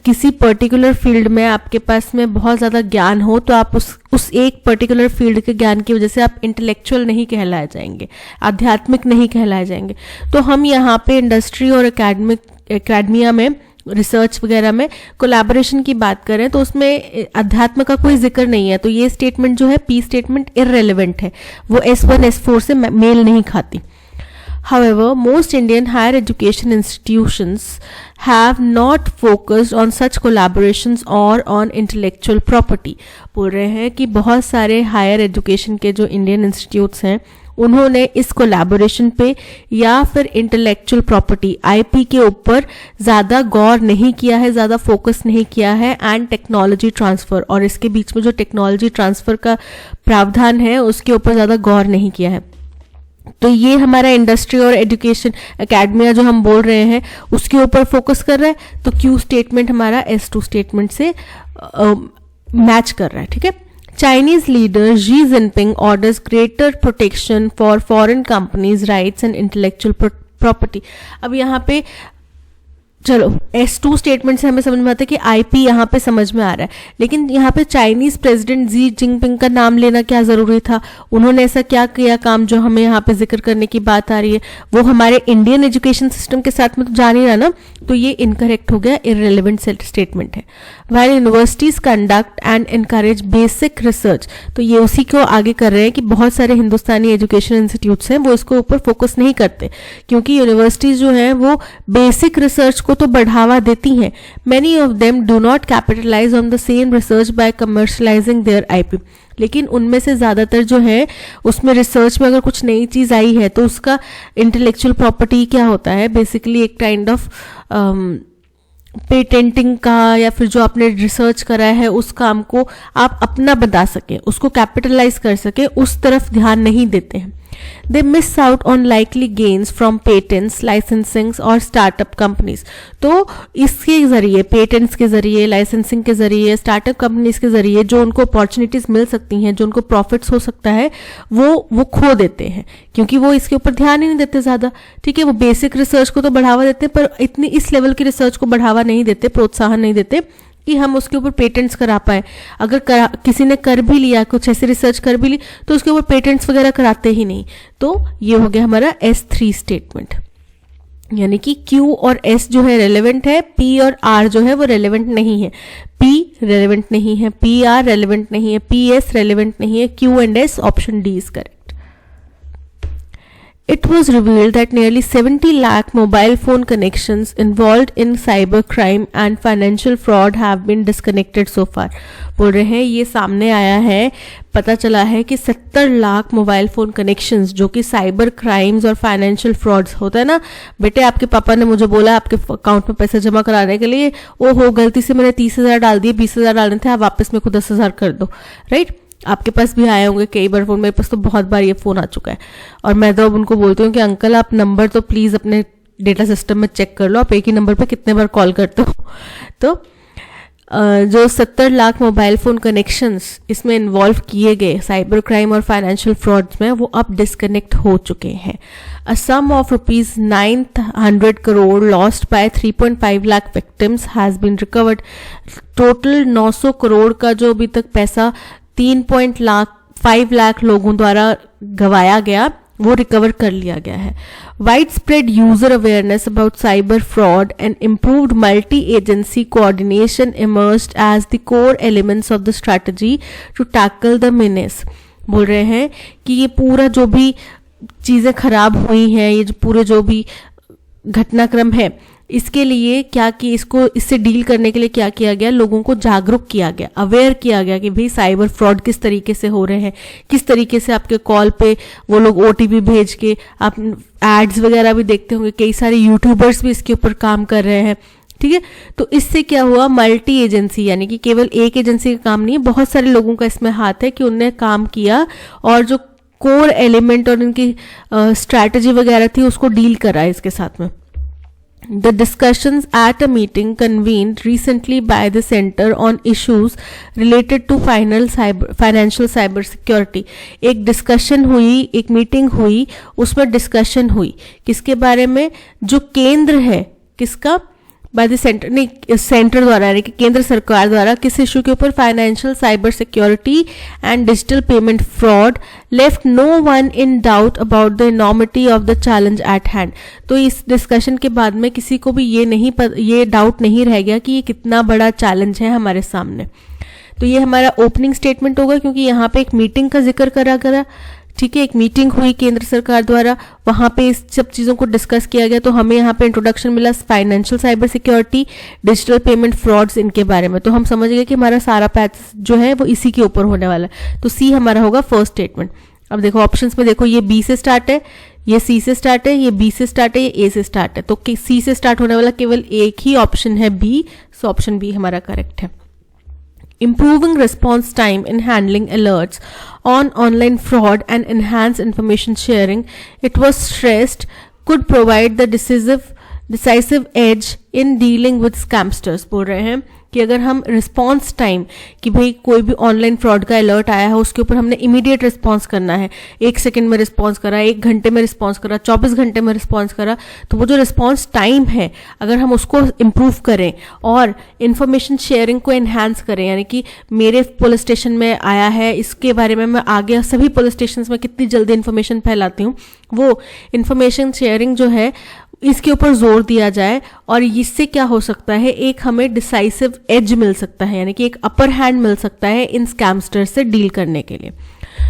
किसी पर्टिकुलर फील्ड में आपके पास में बहुत ज़्यादा ज्ञान हो तो आप उस एक पर्टिकुलर फील्ड के ज्ञान की वजह से आप इंटेलेक्चुअल नहीं कहलाए जाएंगे, आध्यात्मिक नहीं कहलाए जाएंगे। तो हम यहाँ पे इंडस्ट्री और एकेडमिया में, रिसर्च वगैरह में कोलैबोरेशन की बात करें तो उसमें अध्यात्म का कोई जिक्र नहीं है। तो ये स्टेटमेंट जो है, पी स्टेटमेंट इररेलेवेंट है, वो S1 S4 से मेल नहीं खाती। However, most Indian higher education institutions have not focused on such collaborations or on intellectual property। बोल रहे हैं कि बहुत सारे हायर एजुकेशन के जो इंडियन इंस्टीट्यूट्स हैं उन्होंने इस कोलैबोरेशन पे या फिर इंटेलेक्चुअल प्रॉपर्टी IP के ऊपर ज़्यादा गौर नहीं किया है, ज़्यादा फोकस नहीं किया है, एंड टेक्नोलॉजी ट्रांसफ़र, और इसके बीच में जो टेक्नोलॉजी ट्रांसफ़र का प्रावधान है उसके ऊपर ज़्यादा गौर नहीं किया है। तो ये हमारा इंडस्ट्री और एजुकेशन एकेडमिया जो हम बोल रहे हैं उसके ऊपर फोकस कर रहा है। तो Q स्टेटमेंट हमारा S2 स्टेटमेंट से मैच कर रहा है, ठीक है। Chinese leader Xi Jinping orders greater protection for foreign companies' rights and intellectual property। अब यहाँ पे चलो S2 स्टेटमेंट से हमें समझ में आता है कि IP यहाँ पे समझ में आ रहा है, लेकिन यहाँ पे चाइनीज प्रेसिडेंट जी जिनपिंग का नाम लेना क्या जरूरी था? उन्होंने ऐसा क्या किया काम जो हमें यहाँ पे जिक्र करने की बात आ रही है? वो हमारे इंडियन एजुकेशन सिस्टम के साथ में तो जा नहीं रहा ना, तो ये इनकरेक्ट हो गया, इररिलेवेंट स्टेटमेंट है। While universities conduct and encourage basic research, तो ये उसी को आगे कर रहे हैं कि बहुत सारे हिंदुस्तानी एजुकेशन इंस्टीट्यूट्स हैं वो इसको ऊपर फोकस नहीं करते, क्योंकि यूनिवर्सिटीज जो हैं वो बेसिक रिसर्च को तो बढ़ावा देती हैं. Many of them do not capitalize on the same research by commercializing their IP. लेकिन उनमें से ज़्यादातर जो है उसमें रिसर्च में अगर कुछ नई चीज़ आई है तो उसका इंटेलेक्चुअल प्रॉपर्टी क्या होता है, बेसिकली एक काइंड ऑफ पेटेंटिंग का, या फिर जो आपने रिसर्च करा है उस काम को आप अपना बता सके, उसको कैपिटलाइज कर सके, उस तरफ ध्यान नहीं देते हैं. They miss out on likely gains from patents, licensing और startup companies. तो इसके ज़रिए, पेटेंट्स के ज़रिए, लाइसेंसिंग के ज़रिए, स्टार्टअप कंपनीज के ज़रिए जो उनको अपॉर्चुनिटीज़ मिल सकती हैं, जो उनको प्रॉफिट्स हो सकता है, वो खो देते हैं, क्योंकि वो इसके ऊपर ध्यान ही नहीं देते ज़्यादा. ठीक है, वो बेसिक रिसर्च को तो बढ़ावा देते हैं, पर इतनी इस लेवल की रिसर्च को बढ़ावा नहीं देते, प्रोत्साहन नहीं देते कि हम उसके ऊपर पेटेंट्स करा पाए. अगर किसी ने कर भी लिया, कुछ ऐसी रिसर्च कर भी ली, तो उसके ऊपर पेटेंट्स वगैरह कराते ही नहीं. तो ये हो गया हमारा S3 स्टेटमेंट, यानी कि Q और S जो है रेलेवेंट है, P और R जो है वो रेलेवेंट नहीं है. P रेलेवेंट नहीं है, PR रेलेवेंट नहीं है, PS रेलेवेंट नहीं है, Q and S option D is correct. It was revealed that nearly 70 lakh mobile phone connections involved in cybercrime and financial fraud have been disconnected so far. बोल रहे हैं ये सामने आया है, पता चला है कि 70 लाख मोबाइल फ़ोन कनेक्शंस जो कि साइबर क्राइम्स और फाइनेंशियल फ्रॉड्स होता है ना, बेटे आपके पापा ने मुझे बोला आपके अकाउंट में पैसे जमा कराने के लिए, ओहो गलती से मैंने 30,000 डाल दिए, 20,000 डालने थे, आप वापस मेरे को 10,000 कर दो. राइट, आपके पास भी आए होंगे कई बार फ़ोन, मेरे पास तो बहुत बार ये फ़ोन आ चुका है. और मैं तो अब उनको बोलती हूँ कि अंकल आप नंबर तो प्लीज़ अपने डेटा सिस्टम में चेक कर लो, आप एक ही नंबर पे कितने बार कॉल करते हो. तो जो 70 लाख मोबाइल फ़ोन कनेक्शंस इसमें इन्वॉल्व किए गए साइबर क्राइम और फाइनेंशियल फ्रॉड्स में, वो अब डिस्कनेक्ट हो चुके हैं. A sum of ₹900 crore lost by 3.5 lakh victims has been recovered. Total 900 crore का जो अभी तक पैसा 3.5 लाख लोगों द्वारा गवाया गया, वो रिकवर कर लिया गया है. Widespread user awareness about cyber fraud and improved multi agency coordination emerged as the core elements of the strategy to tackle the menace. बोल रहे हैं कि ये पूरा जो भी चीज़ें खराब हुई हैं, ये जो पूरे जो भी घटनाक्रम है, इसके लिए क्या कि इससे डील करने के लिए क्या किया गया, लोगों को जागरूक किया गया, अवेयर किया गया कि भाई साइबर फ्रॉड किस तरीके से हो रहे हैं, किस तरीके से आपके कॉल पे वो लोग OTP भेज के, आप एड्स वगैरह भी देखते होंगे, कई सारे यूट्यूबर्स भी इसके ऊपर काम कर रहे हैं. ठीक है, तो इससे क्या हुआ, मल्टी एजेंसी, यानी कि केवल एक एजेंसी का काम नहीं है, बहुत सारे लोगों का इसमें हाथ है कि उनने काम किया और जो कोर एलिमेंट और उनकी स्ट्रैटेजी वगैरह थी उसको डील करा इसके साथ में. The discussions at a meeting convened recently by the Center on issues related to financial cyber security. एक डिस्कशन हुई, एक मीटिंग हुई, उसमें डिस्कशन हुई किसके बारे में, जो केंद्र है, किसका, बाय द सेंटर, नहीं सेंटर द्वारा, यानी कि केंद्र सरकार द्वारा किस इशू के ऊपर, financial cyber security and digital payment fraud left no one in doubt about the enormity of the challenge at hand. तो इस डिस्कशन के बाद में किसी को भी ये डाउट नहीं रह गया कि ये कितना बड़ा चैलेंज है हमारे सामने. तो ये हमारा ओपनिंग स्टेटमेंट होगा, क्योंकि यहाँ पे एक मीटिंग का जिक्र करा गया. ठीक है, एक मीटिंग हुई केंद्र सरकार द्वारा, वहां पे इस सब चीज़ों को डिस्कस किया गया. तो हमें यहाँ पे इंट्रोडक्शन मिला financial cyber security, digital payment frauds, इनके बारे में. तो हम समझ गए कि हमारा सारा पैच जो है वो इसी के ऊपर होने वाला है. तो C हमारा होगा फर्स्ट स्टेटमेंट. अब देखो ऑप्शंस में, देखो ये B से स्टार्ट है, ये C से स्टार्ट है, ये B से स्टार्ट है, ये A से स्टार्ट है. तो C से स्टार्ट होने वाला केवल एक ही ऑप्शन है B. सो ऑप्शन B हमारा करेक्ट है. Improving response time in handling alerts on online fraud and enhance information sharing, it was stressed, could provide the decisive edge in dealing with scamsters. बोल रहे हैं कि अगर हम response time, कि भाई कोई भी ऑनलाइन फ्रॉड का अलर्ट आया है उसके ऊपर हमने इमीडिएट रिस्पॉन्स करना है, 1 सेकंड में रिस्पॉन्स करा, 1 घंटे में रिस्पॉन्स करा, 24 घंटे में रिस्पॉन्स करा, तो वो जो रिस्पॉन्स टाइम है अगर हम उसको इम्प्रूव करें और इन्फॉर्मेशन शेयरिंग को एनहांस करें, यानी कि मेरे पुलिस स्टेशन में आया है, इसके बारे में मैं आगे सभी पुलिस स्टेशन में कितनी जल्दी इन्फॉर्मेशन फैलाती हूँ, वो इन्फॉर्मेशन शेयरिंग जो है इसके ऊपर जोर दिया जाए. और इससे क्या हो सकता है, एक हमें डिसाइसिव एज मिल सकता है, यानी कि एक अपर हैंड मिल सकता है इन स्कैमस्टर से डील करने के लिए.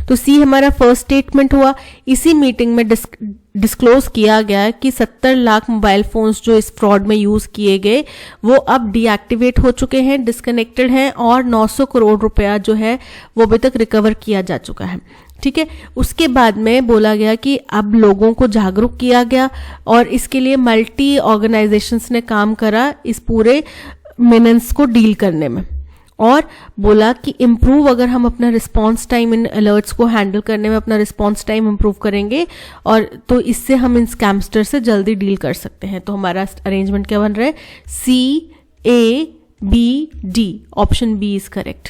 तो सी हमारा फर्स्ट स्टेटमेंट हुआ। इसी मीटिंग में डिस्क्लोज किया गया कि 70 लाख मोबाइल फोन्स जो इस फ्रॉड में यूज किए गए वो अब डीएक्टिवेट हो चुके हैं, डिस्कनेक्टेड हैं, और 900 करोड़ रुपया जो है वो अभी तक रिकवर किया जा चुका है। ठीक है, उसके बाद में बोला गया कि अब लोगों को जागरूक किया गया और इसके लिए मल्टी ऑर्गेनाइजेशंस ने काम करा इस पूरे मेनेंस को डील करने में, और बोला कि इम्प्रूव अगर हम अपना रिस्पॉन्स टाइम इन अलर्ट्स को हैंडल करने में अपना रिस्पॉन्स टाइम इम्प्रूव करेंगे और तो इससे हम इन स्कैमस्टर से जल्दी डील कर सकते हैं। तो हमारा अरेंजमेंट क्या बन रहा है, CABD, option B is correct.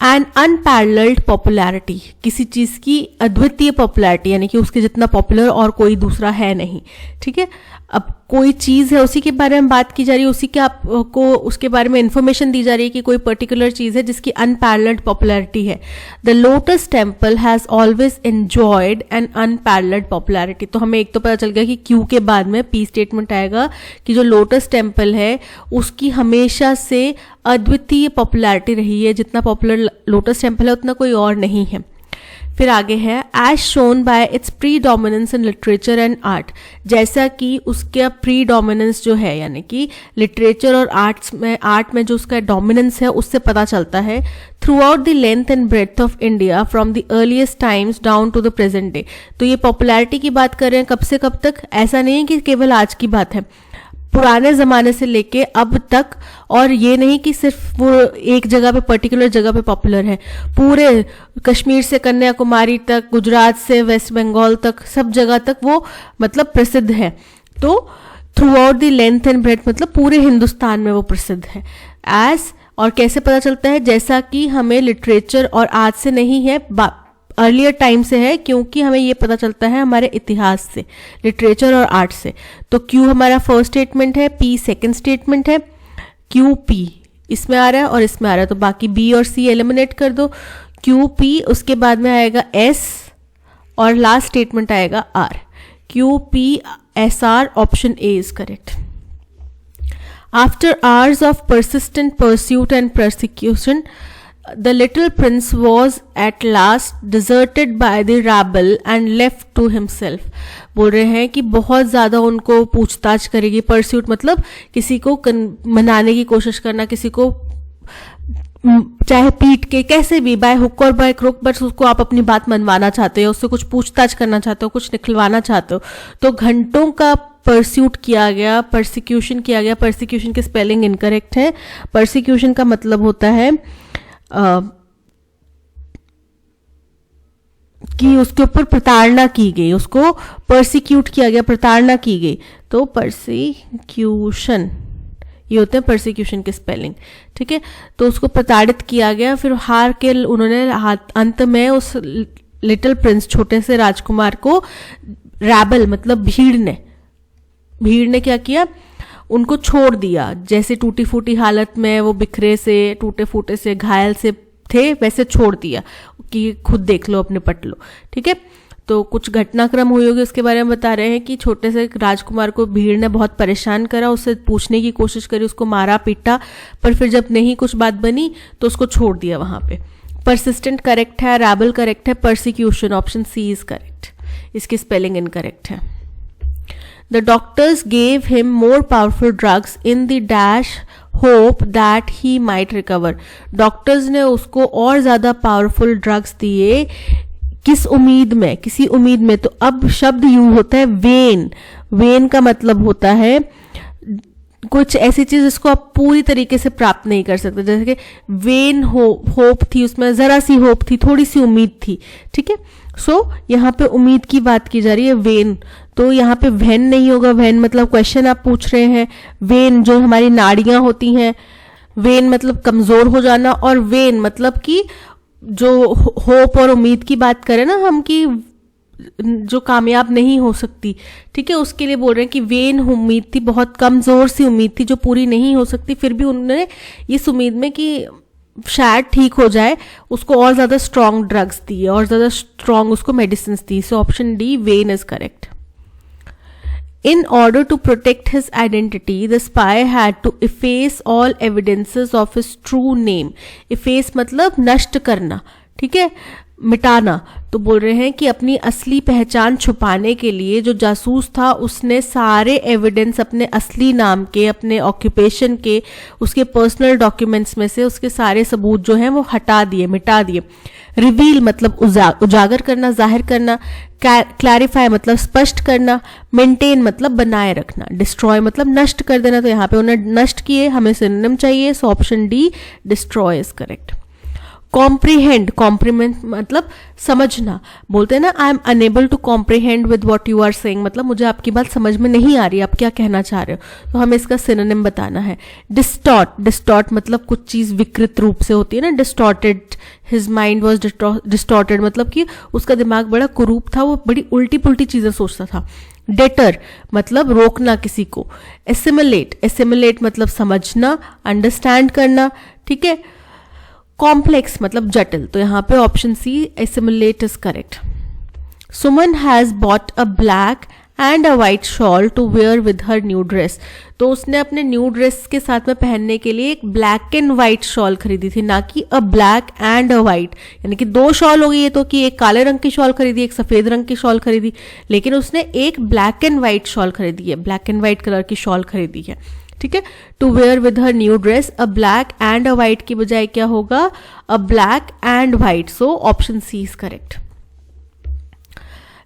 And unparalleled popularity, किसी चीज की अद्वितीय पॉपुलैरिटी, यानी कि उसके जितना पॉपुलर और कोई दूसरा है नहीं। ठीक है, अब कोई चीज है उसी के बारे में बात की जा रही है, उसी के आपको उसके बारे में इंफॉर्मेशन दी जा रही है कि कोई पर्टिकुलर चीज है जिसकी अनपैरेलल्ड पॉपुलैरिटी है। The Lotus Temple has always enjoyed an unparalleled popularity. तो हमें एक तो पता चल गया कि क्यू के बाद में पी स्टेटमेंट आएगा कि जो लोटस टेम्पल है उसकी हमेशा से अद्वितीय पॉपुलैरिटी रही है, जितना पॉपुलर लोटस टेम्पल है उतना कोई और नहीं है। फिर आगे है as shown by its predominance in literature and art, जैसा कि उसका प्री डोमिनेंस जो है यानी कि लिटरेचर और आर्ट में जो उसका डोमिनेंस है उससे पता चलता है। Throughout the length and breadth of India from the earliest times down to the present day. तो ये पॉपुलैरिटी की बात कर रहे हैं कब से कब तक, ऐसा नहीं है कि केवल आज की बात है, पुराने जमाने से लेके अब तक, और ये नहीं कि सिर्फ वो एक जगह पे पर्टिकुलर जगह पे पॉपुलर है, पूरे कश्मीर से कन्याकुमारी तक, गुजरात से वेस्ट बंगाल तक, सब जगह तक वो मतलब प्रसिद्ध है। तो throughout the length and breadth मतलब पूरे हिंदुस्तान में वो प्रसिद्ध है। एज, और कैसे पता चलता है, जैसा कि हमें लिटरेचर और आज से नहीं है, अर्लियर टाइम से है, क्योंकि हमें ये पता चलता है हमारे इतिहास से, लिटरेचर और आर्ट से। तो क्यू हमारा फर्स्ट स्टेटमेंट है, पी सेकंड स्टेटमेंट है, क्यू पी इसमें आ रहा है और इसमें आ रहा है, तो बाकी बी और सी एलिमिनेट कर दो। क्यू पी, उसके बाद में आएगा एस और लास्ट स्टेटमेंट आएगा R. Q P S R, option A is correct. After hours of persistent pursuit and persecution, the little prince was at last deserted by the rabble and left to himself। बोल रहे हैं कि बहुत ज्यादा उनको पूछताछ करेगी, परस्यूट मतलब किसी को मनाने की कोशिश करना, किसी को चाहे पीट के कैसे भी, बाय हुक और बाय क्रुक, बस उसको आप अपनी बात मनवाना चाहते हो, उससे कुछ पूछताछ करना चाहते हो, कुछ निकलवाना चाहते हो, तो घंटों का परस्यूट किया गया, परसिक्यूशन किया गया। परसिक्यूशन के स्पेलिंग इनकरेक्ट है। परसिक्यूशन का मतलब होता है कि उसके ऊपर प्रताड़ना की गई, उसको परसिक्यूट किया गया, प्रताड़ना की गई, तो परसिक्यूशन, ये होते हैं परसिक्यूशन के स्पेलिंग। ठीक है, तो उसको प्रताड़ित किया गया, फिर हार के उन्होंने अंत में उस लिटिल प्रिंस, छोटे से राजकुमार को, रैबल मतलब भीड़ ने क्या किया, उनको छोड़ दिया। जैसे टूटी फूटी हालत में वो बिखरे से, टूटे फूटे से, घायल से थे, वैसे छोड़ दिया कि खुद देख लो, अपने पट लो। ठीक है, तो कुछ घटनाक्रम हुई होगी उसके बारे में बता रहे हैं कि छोटे से राजकुमार को भीड़ ने बहुत परेशान करा, उससे पूछने की कोशिश करी, उसको मारा पीटा, पर फिर जब नहीं कुछ बात बनी तो उसको छोड़ दिया वहां पे। परसिस्टेंट करेक्ट है, रैबल करेक्ट है, persecution option C is correct, इसकी स्पेलिंग इनकरेक्ट है। The doctors gave him more powerful drugs in the dash hope that he might recover। Doctors ने उसको और ज्यादा पावरफुल ड्रग्स दिए, किस उम्मीद में, किसी उम्मीद में। तो अब शब्द यूज होता है वेन। वेन का मतलब होता है कुछ ऐसी चीज जिसको आप पूरी तरीके से प्राप्त नहीं कर सकते, जैसे कि वेन होप थी, उसमें जरा सी होप थी, थोड़ी सी उम्मीद थी। ठीक है, सो यहाँ पे उम्मीद की बात की जा रही है, वेन। तो यहाँ पे वेन नहीं होगा, वेन मतलब क्वेश्चन आप पूछ रहे हैं। वेन जो हमारी नाड़ियां होती हैं, वेन मतलब कमजोर हो जाना, और वेन मतलब कि जो होप और उम्मीद की बात करें ना हम, कि जो कामयाब नहीं हो सकती। ठीक है, उसके लिए बोल रहे हैं कि वेन उम्मीद थी, बहुत कमजोर सी उम्मीद थी जो पूरी नहीं हो सकती, फिर भी उन्होंने इस उम्मीद में कि शायद ठीक हो जाए, उसको और ज्यादा स्ट्रॉन्ग ड्रग्स दिए, और ज्यादा स्ट्रॉन्ग उसको medicine the. So option D when is correct. In order to protect his identity, the spy had to efface all evidences of his true name। Efface मतलब नष्ट करना। ठीक है, मिटाना। तो बोल रहे हैं कि अपनी असली पहचान छुपाने के लिए जो जासूस था उसने सारे एविडेंस अपने असली नाम के, अपने ऑक्यूपेशन के, उसके पर्सनल डॉक्यूमेंट्स में से उसके सारे सबूत जो हैं वो हटा दिए, मिटा दिए। रिवील मतलब उजागर करना, जाहिर करना। क्लैरिफाई मतलब स्पष्ट करना। मेंटेन मतलब बनाए रखना। डिस्ट्रॉय मतलब नष्ट कर देना, तो यहाँ पे उन्हें नष्ट किए, हमें सिनोनिम चाहिए, so option D destroy is correct. Comprehend, कॉम्प्रीमेंट मतलब समझना। बोलते हैं ना I am unable to comprehend with what you are saying, मतलब मुझे आपकी बात समझ में नहीं आ रही, आप क्या कहना चाह रहे हो, तो हमें इसका सिनोनिम बताना है। डिस्टॉर्ट, डिस्टॉर्ट मतलब कुछ चीज विकृत रूप से होती है ना, distorted, his mind was distorted मतलब कि उसका दिमाग बड़ा कुरूप था, वो बड़ी उल्टी पुल्टी चीजें सोचता था। डेटर मतलब रोकना किसी को। एसिमिलेट, एसिमिलेट मतलब समझना, अंडरस्टैंड करना, ठीक है। कॉम्प्लेक्स मतलब जटिल, तो यहाँ पे option C assimilate is correct. Suman has bought a black and a white shawl to wear with her new dress, तो उसने अपने न्यू ड्रेस के साथ में पहनने के लिए एक ब्लैक एंड व्हाइट शॉल खरीदी थी, ना कि अ ब्लैक एंड अ व्हाइट, यानी कि दो शॉल हो गई है, तो कि एक काले रंग की शॉल खरीदी, एक सफेद रंग की शॉल खरीदी, लेकिन उसने एक ब्लैक एंड व्हाइट शॉल खरीदी है, ब्लैक एंड व्हाइट कलर की शॉल खरीदी है, ठीक है। To wear with her new dress, a black and a white की बजाय क्या होगा, a black and white, so option C is correct.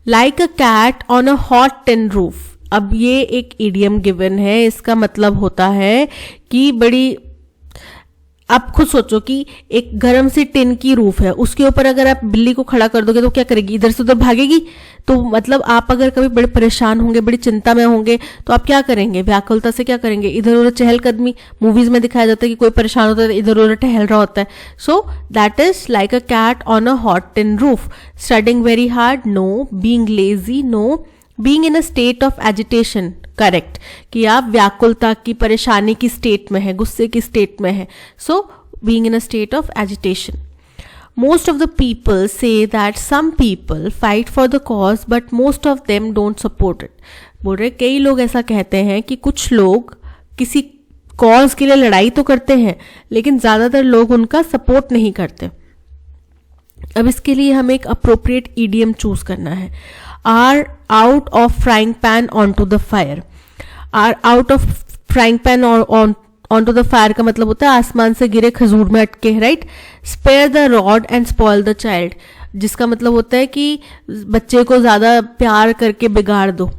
Like a cat on a hot tin roof, अब ये एक इडियम गिवन है, इसका मतलब होता है कि बड़ी, आप खुद सोचो कि एक गर्म सी टिन की रूफ है, उसके ऊपर अगर आप बिल्ली को खड़ा कर दोगे तो क्या करेगी, इधर से उधर भागेगी। तो मतलब आप अगर कभी बड़े परेशान होंगे, बड़ी चिंता में होंगे, तो आप क्या करेंगे, व्याकुलता से क्या करेंगे, इधर उधर चहलकदमी। मूवीज में दिखाया जाता है कि कोई परेशान होता है इधर उधर टहल रहा होता है। So that is like a cat on a hot tin roof. Studying very hard, no. Being lazy, no. Being in a state of agitation, correct, कि आप व्याकुलता की, परेशानी की स्टेट में है, गुस्से की स्टेट में है, so being in a state of agitation. Most of the people say that some people fight for the cause but most of them don't support it. बोल रहे कई लोग ऐसा कहते हैं कि कुछ लोग किसी कॉज के लिए लड़ाई तो करते हैं लेकिन ज्यादातर लोग उनका सपोर्ट नहीं करते। अब इसके लिए हमें एक अप्रोप्रिएट ईडियम चूज करना है। Are out of frying pan on to the fire. Are out of frying pan on to the fire का मतलब होता है आसमान से गिरे खजूर में अटके, right. Spare the rod and spoil the child, जिसका मतलब होता है कि बच्चे को ज्यादा प्यार करके बिगाड़ दो।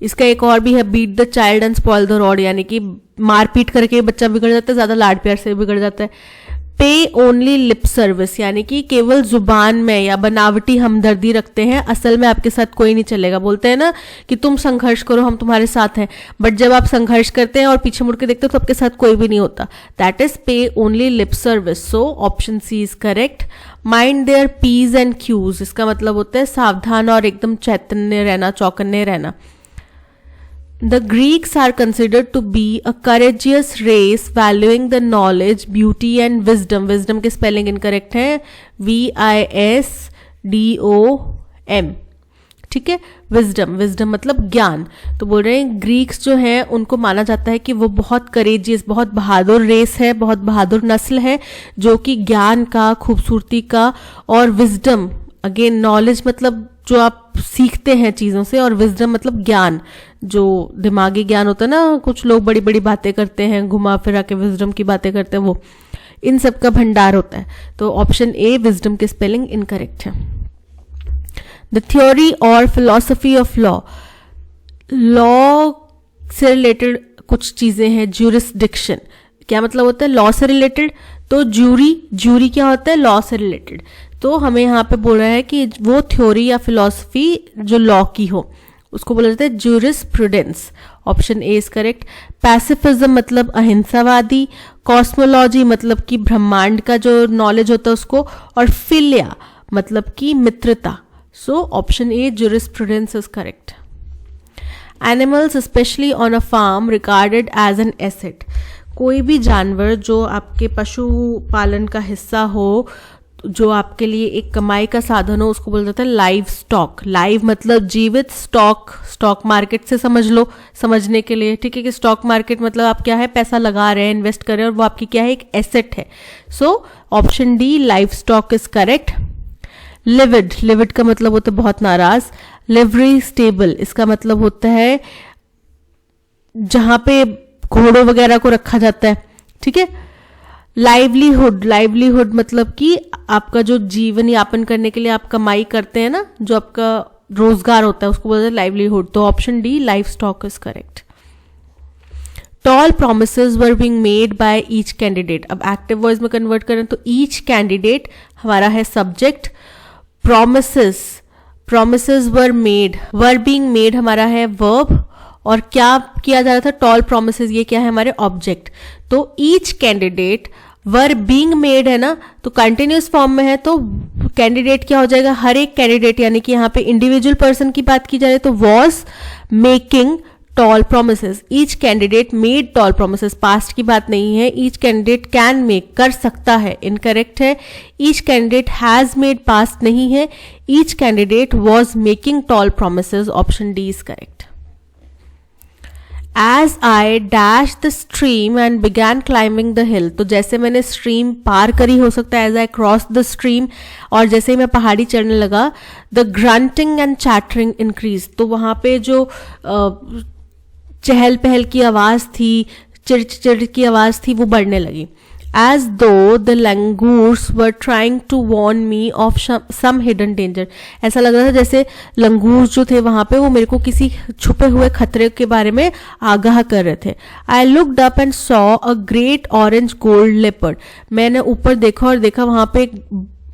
इसका एक और भी है, beat the child and spoil the rod, यानी कि मारपीट करके बच्चा बिगड़ जाता है, ज्यादा लाड प्यार से बिगड़ जाता है। पे ओनली लिप सर्विस, यानी कि केवल जुबान में या बनावटी हमदर्दी रखते हैं, असल में आपके साथ कोई नहीं चलेगा। बोलते हैं ना कि तुम संघर्ष करो हम तुम्हारे साथ हैं, बट जब आप संघर्ष करते हैं और पीछे मुड़ के देखते हो तो आपके साथ कोई भी नहीं होता। That is pay only lip service, so option C is correct. Mind their p's and q's, इसका मतलब होता है सावधान और एकदम चैतन्य रहना, चौकन्ने रहना। The Greeks are considered to be a courageous race valuing the knowledge, beauty and wisdom. Wisdom के spelling incorrect है, VISDOM, ठीक है। wisdom मतलब ज्ञान। तो बोल रहे हैं ग्रीक्स जो हैं उनको माना जाता है कि वो बहुत करेजियस, बहुत बहादुर रेस है, बहुत बहादुर नस्ल है, जो कि ज्ञान का, खूबसूरती का और विजडम, अगेन नॉलेज मतलब जो आप सीखते हैं चीजों से, और विजडम मतलब ज्ञान, जो दिमागी ज्ञान होता है ना, कुछ लोग बड़ी बड़ी बातें करते हैं, घुमा फिरा के विजडम की बातें करते हैं, वो इन सब का भंडार होता है। तो ऑप्शन ए विजडम के स्पेलिंग इनकरेक्ट है। द थ्योरी और फिलॉसफी ऑफ लॉ, लॉ से रिलेटेड कुछ चीजें हैं। ज्यूरिसडिक्शन क्या मतलब होता है, लॉ से रिलेटेड। तो ज्यूरी क्या होता है, लॉ से रिलेटेड। तो हमें यहाँ पे बोल रहा है कि वो थ्योरी या फिलॉसफी जो लॉ की हो उसको बोला जाता है jurisprudence. Option A is correct. Pacifism मतलब अहिंसावादी। कॉस्मोलॉजी मतलब कि ब्रह्मांड का जो नॉलेज होता है उसको, और फिलिया मतलब कि मित्रता। So option A jurisprudence is correct. Animals specially on a farm regarded as an asset, कोई भी जानवर जो आपके पशु पालन का हिस्सा हो जो आपके लिए एक कमाई का साधन हो उसको बोला जाता है लाइव स्टॉक। लाइव मतलब जीवित, स्टॉक स्टॉक मार्केट से समझ लो समझने के लिए, ठीक है, कि स्टॉक मार्केट मतलब आप क्या है, पैसा लगा रहे हैं, इन्वेस्ट कर रहे हैं और वो आपकी क्या है, एक एसेट है। सो option D livestock is correct. Levied, levied का मतलब होता है बहुत नाराज। लिवरी स्टेबल, इसका मतलब होता है जहां पे घोड़ों वगैरह को रखा जाता है, ठीक है। लाइवलीहुड, लाइवलीहुड मतलब कि आपका जो जीवन यापन करने के लिए आप कमाई करते हैं ना, जो आपका रोजगार होता है उसको बोलते हैं लाइवलीहुड। तो option D livestock is correct. Tall promises were being made by each candidate. अब एक्टिव वॉइस में कन्वर्ट करें तो ईच कैंडिडेट हमारा है subject, promises, promises were made, were being made हमारा है वर्ब, और क्या किया जा रहा था, टॉल प्रोमिसेस, ये क्या है, हमारे ऑब्जेक्ट। तो ईच कैंडिडेट, वर बीइंग मेड है ना, तो कंटिन्यूस फॉर्म में है, तो कैंडिडेट क्या हो जाएगा, हर एक कैंडिडेट, यानी कि यहाँ पे इंडिविजुअल पर्सन की बात की जा रही है तो was making tall promises. Each candidate made tall promises, past की बात नहीं है। ईच कैंडिडेट कैन मेक, कर सकता है, इनकरेक्ट है। Each candidate has made, past नहीं है। Each candidate was making tall promises, option D is correct. As I dashed the stream and began climbing the hill, तो जैसे मैंने स्ट्रीम पार करी, हो सकता है as I crossed the stream, और जैसे ही मैं पहाड़ी चढ़ने लगा, the grunting and chattering increased, तो वहां पे जो चहल पहल की आवाज थी, चिड़चिड़ की आवाज थी, वो बढ़ने लगी। As though the langurs were trying to warn me of some hidden danger, ऐसा लग रहा था जैसे लंगूर जो थे वहां पे वो मेरे को किसी छुपे हुए खतरे के बारे में आगाह कर रहे थे। I looked up and saw a great orange gold leopard, मैंने ऊपर देखा और देखा वहां पे एक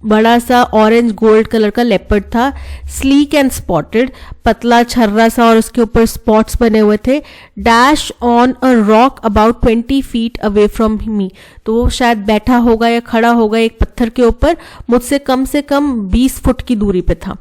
बड़ा सा ऑरेंज गोल्ड कलर का लेपर्ड था। स्लीक एंड स्पॉटेड, पतला छर्रा सा और उसके ऊपर स्पॉट्स बने हुए थे। Dash on a rock about 20 feet away from me, तो वो शायद बैठा होगा या खड़ा होगा एक पत्थर के ऊपर, मुझसे कम से कम 20 फुट की दूरी पे था।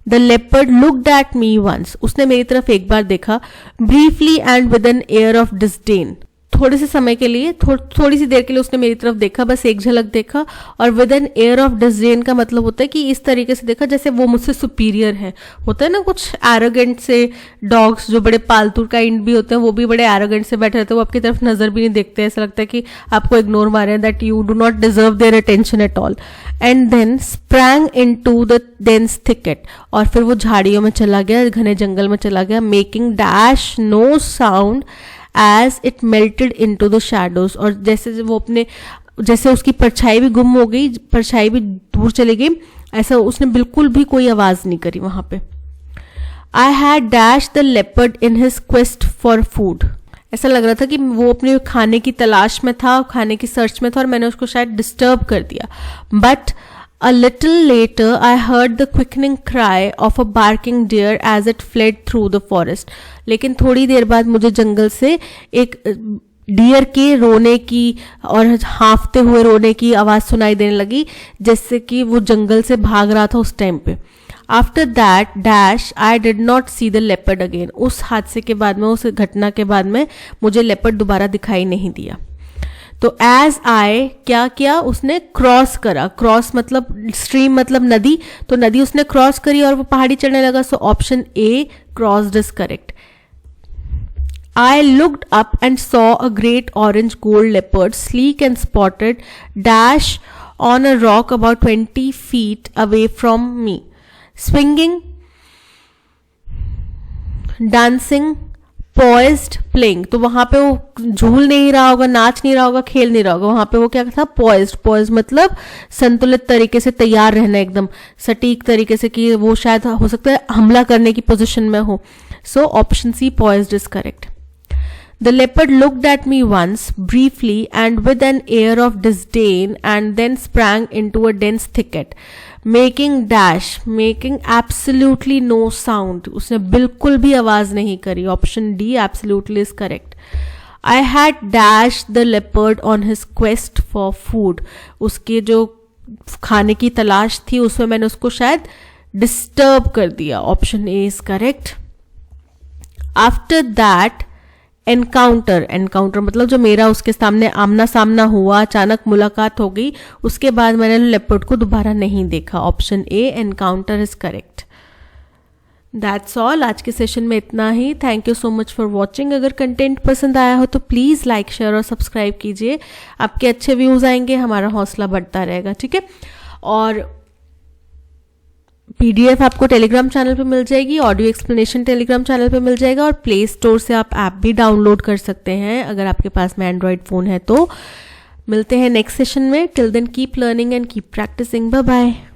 The leopard looked at me once, उसने मेरी तरफ एक बार देखा। Briefly and with an air of disdain, थोड़े से समय के लिए, थोड़ी सी देर के लिए उसने मेरी तरफ देखा, बस एक झलक देखा। और with an air of disdain का मतलब होता है कि इस तरीके से देखा जैसे वो मुझसे सुपीरियर है। होता है ना कुछ एरोगेंट से डॉग्स, जो बड़े पालतू काइंड भी होते हैं, वो भी बड़े एरोगेंट से बैठे रहते हैं, वो आपकी तरफ नजर भी नहीं देखते, ऐसा लगता है कि आपको इग्नोर मारे, that you do not deserve their attention at all. And then sprang into the dense thicket, और फिर वो झाड़ियों में चला गया, घने जंगल में चला गया। Making dash no sound as it melted into the shadows, और जैसे वो अपने, जैसे उसकी परछाई भी गुम हो गई, परछाई भी दूर चली गई, ऐसा उसने बिल्कुल भी कोई आवाज नहीं करी वहां पे। I had dashed the leopard in his quest for food, ऐसा लग रहा था कि वो अपने खाने की तलाश में था, खाने की सर्च में था, और मैंने उसको शायद डिस्टर्ब कर दिया। But a little later I heard the quickening cry of a barking deer as it fled through the forest, लेकिन थोड़ी देर बाद मुझे जंगल से एक डियर के रोने की और हाँफते हुए रोने की आवाज सुनाई देने लगी, जैसे कि वो जंगल से भाग रहा था उस टाइम पे। After that dash I did not see the leopard again, उस हादसे के बाद में, उस घटना के बाद में मुझे लेपर्ड दोबारा दिखाई नहीं दिया। तो एज आई क्या किया, उसने क्रॉस करा, क्रॉस मतलब स्ट्रीम मतलब नदी, तो नदी उसने क्रॉस करी और वो पहाड़ी चढ़ने लगा। सो option A crossed is correct. I looked up and saw a great orange gold leopard, sleek and spotted, dash on a rock about 20 feet away from me, swinging, dancing, poised, playing। तो वहां पे वो झूल नहीं रहा होगा, नाच नहीं रहा होगा, खेल नहीं रहा होगा, वहां पे वो क्या था, poised, poised मतलब संतुलित तरीके से तैयार रहना, एकदम सटीक तरीके से, कि वो शायद हो सकता है हमला करने की पोजीशन में हो। So option C poised is correct. The leopard looked at me once, briefly and with an air of disdain, and then sprang into a dense thicket, making dash, making absolutely no sound. उसने बिल्कुल भी आवाज नहीं करी। Option D absolutely is correct. I had dashed the leopard on his quest for food. उसके जो खाने की तलाश थी उसमें मैंने उसको शायद डिस्टर्ब कर दिया। Option A is correct. After that encounter, encounter मतलब जो मेरा उसके सामने आमना सामना हुआ, अचानक मुलाकात हो गई, उसके बाद मैंने लेपर्ड को दोबारा नहीं देखा। Option A encounter is correct. That's all, आज के सेशन में इतना ही। Thank you so much for watching. अगर कंटेंट पसंद आया हो तो प्लीज़ लाइक, शेयर और सब्सक्राइब कीजिए। आपके अच्छे व्यूज़ आएंगे, हमारा हौसला बढ़ता रहेगा, ठीक है। और PDF आपको टेलीग्राम चैनल पे मिल जाएगी, ऑडियो एक्सप्लेनेशन टेलीग्राम चैनल पे मिल जाएगा, और प्ले स्टोर से आप ऐप भी डाउनलोड कर सकते हैं अगर आपके पास में एंड्रॉयड फ़ोन है तो। मिलते हैं नेक्स्ट सेशन में। Till then keep learning and keep practising. Bye bye.